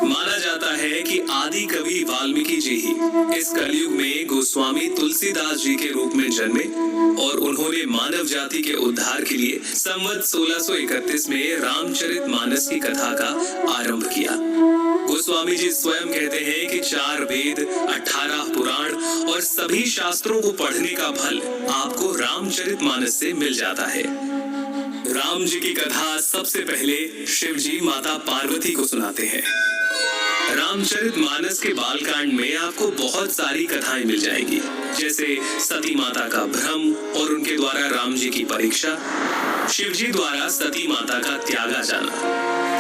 माना जाता है कि आदि कवि वाल्मीकि जी ही इस कलयुग में गोस्वामी तुलसीदास जी के रूप में जन्मे और उन्होंने मानव जाति के उद्धार के लिए संवत 1631 में रामचरितमानस की कथा का आरंभ किया। गोस्वामी जी स्वयं कहते हैं कि 4 वेद, 18 पुराण और सभी शास्त्रों को पढ़ने का फल आपको रामचरितमानस से मिल जाता है। राम जी की कथा सबसे पहले शिव जी माता पार्वती को सुनाते हैं। रामचरितमानस के बालकांड में आपको बहुत सारी कथाएं मिल जाएंगी, जैसे सती माता का भ्रम और उनके द्वारा राम जी की परीक्षा, शिव जी द्वारा सती माता का त्यागा जाना,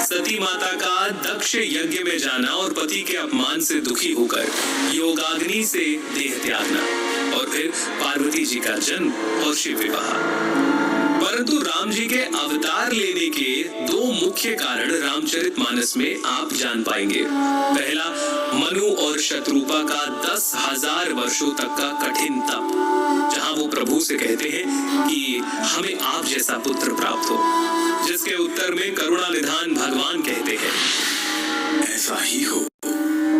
सती माता का दक्ष यज्ञ में जाना और पति के अपमान से दुखी होकर योगाग्नि से देह त्यागना, और फिर पार्वती जी का जन्म और शिव विवाह। परंतु राम जी के अवतार लेने के 2 मुख्य कारण रामचरितमानस में आप जान पाएंगे। पहला, मनु और शत्रुपा का 10,000 वर्षों तक का कठिन तप, जहां वो प्रभु से कहते हैं कि हमें आप जैसा पुत्र प्राप्त हो, जिसके उत्तर में करुणा निधान भगवान कहते हैं, ऐसा ही हो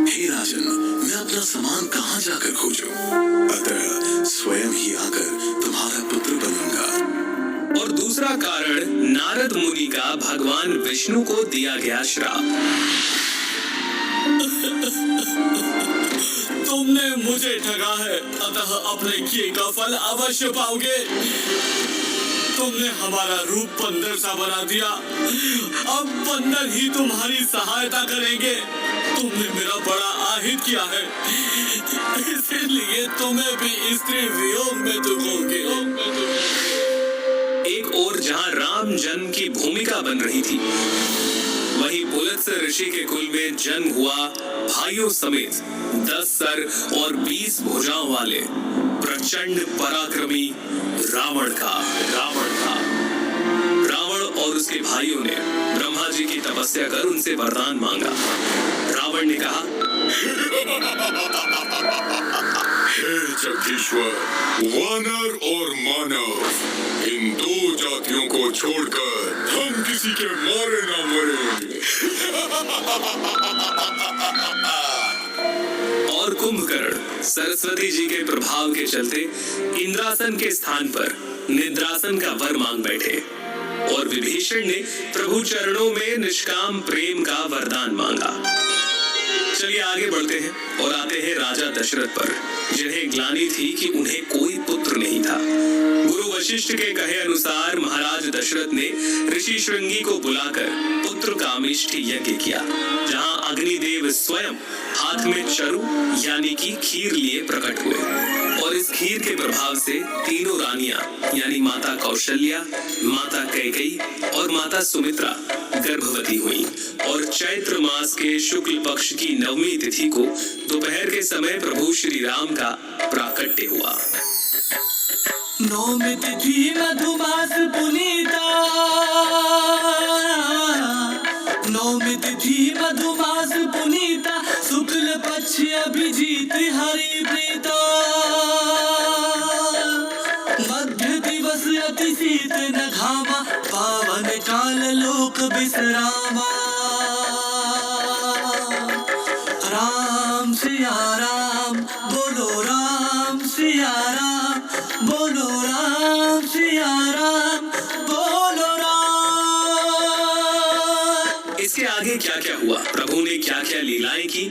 हे राजन, मैं अपना सामान कहाँ जाकर खोजूं? अतः स्वयं ही आकर तुम्हारा पुत्र बनूंगा। और दूसरा कारण नारद मुनि का भगवान विष्णु को दिया गया श्राप। तुमने मुझे ठगा है, अतः अपने किए का फल अवश्य पाओगे। तुमने हमारा रूप बंदर सा बना दिया, अब बंदर ही तुम्हारी सहायता करेंगे। तुमने मेरा बड़ा आहित किया है, इसलिए तुम्हें भी स्त्री वियोग में दुखोगे। एक और जहां राम जन्म की भूमिका बन रही थी, वहीं पुलत्स्य ऋषि के कुल में जन्म हुआ भाइयों समेत 10 सर और 20 भुजाओं वाले प्रचंड पराक्रमी रावण और उसके भाइयों ने ब्रह्मा जी की तपस्या कर उनसे वरदान मांगा। रावण ने कहा, हे जगदीश्वर, वानर और मानव, इन 2 जातियों को छोड़कर हम किसी के मारे ना मरेंगे। और कुंभकर्ण सरस्वती जी के प्रभाव के चलते इंद्रासन के स्थान पर निद्रासन का वर मांग बैठे, और विभीषण ने प्रभु चरणों में निष्काम प्रेम का वरदान मांगा। चलिए आगे बढ़ते हैं और आते हैं राजा दशरथ पर, जिन्हें ग्लानि थी कि उन्हें कोई पुत्र नहीं था। गुरु वशिष्ठ के कहे अनुसार महाराज दशरथ ने ऋषि श्रृंगी को बुलाकर पुत्र कामेष्टि यज्ञ किया, जहां अग्निदेव स्वयं हाथ में चरु यानी कि खीर लिए प्रकट हुए, और इस खीर के प्रभाव से तीनों रानियां यानी माता कौशल्या, माता कैकेयी और माता सुमित्रा गर्भवती हुई, और चैत्र मास के शुक्ल पक्ष की 9वीं तिथि को दोपहर के समय प्रभु श्री राम का प्राकट्य हुआ। 9वीं तिथि मधुमास पुनीता, 9वीं तिथि मधुमास पुनीता, शुक्ल पक्ष अभिजीत हरि प्रीता, मध्य दिवस अति शीत न घामा, पावन काल लोक विश्रामा। राम सिया राम बोलो, राम सिया राम बोलो, राम सिया राम बोलो राम। इसके आगे क्या क्या हुआ, प्रभु ने क्या क्या लीलाएं की,